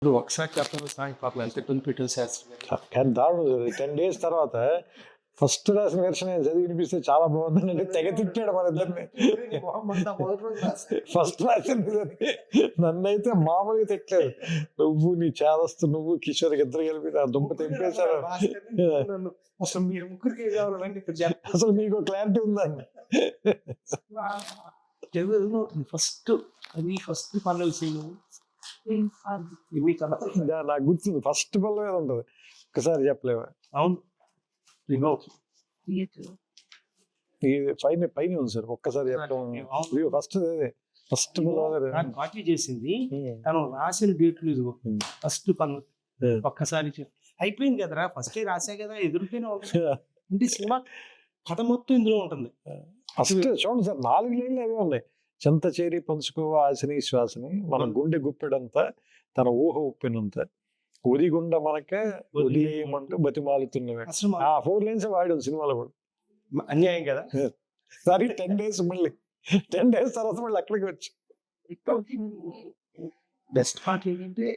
ఇప్పుడు ఒకసారి చెప్పడం సాయి పాపం ఎంత ఇబ్బంది పెట్టారు శాస్త్రి గారు. కానీ దారుణం 10 days తర్వాత ఫస్ట్ రాసిన వెర్షన్ చదివి వినిపిస్తే చాలా బాగుందండి. తెగ తిట్టాడు మన ఇద్దరిని. ఫస్ట్ రాసింది నన్నైతే మామూలుగా తిట్టలేదు. నువ్వు నీ చేదస్తు నువ్వు కిషోర్ ఇద్దరు కలిపి నా దుంప తెంపేశారు. అసలు మీరు ముగ్గురికి అసలు మీకు క్లారిటీ ఉందండి. ఫస్ట్ అది ఫస్ట్ పనులు నాకు గుర్తుంది ఫస్ట్ పల్లవి ఏదో ఉంటది. ఒకసారి చెప్పలేవా? అవును పైన పైన ఉంది సార్. ఒక్కసారి చెప్పడం ఫస్ట్ ఫస్ట్ కాపీ చేసింది తను రాసిన డేట్లు ఇదిగో ఫస్ట్ పన్ను ఒక్కసారి అయిపోయింది కదరా ఫస్ట్ రాసే కదా ఎదురుపోయిన అంటే సినిమా కథ మొత్తం ఇందులో ఉంటుంది. ఫస్ట్ చూడండి సార్ 4 లైన్లు అవే ఉన్నాయి. చెంత చేరి పంచుకో ఆశని శ్వాసని మన గుండె గుప్పెడంతా తన ఊహ ఉప్పినంత ఒదిగుండ మనకే ఒదిలేయమంటూ బతిమాలుతున్నవే. ఆ 4 lines వాడాం సినిమాలో కూడా. అన్యాయం కదా. సరే 10 days మళ్ళీ 10 days తర్వాత మళ్ళీ అక్కడికి వచ్చి బెస్ట్ పార్ట్ ఏంటంటే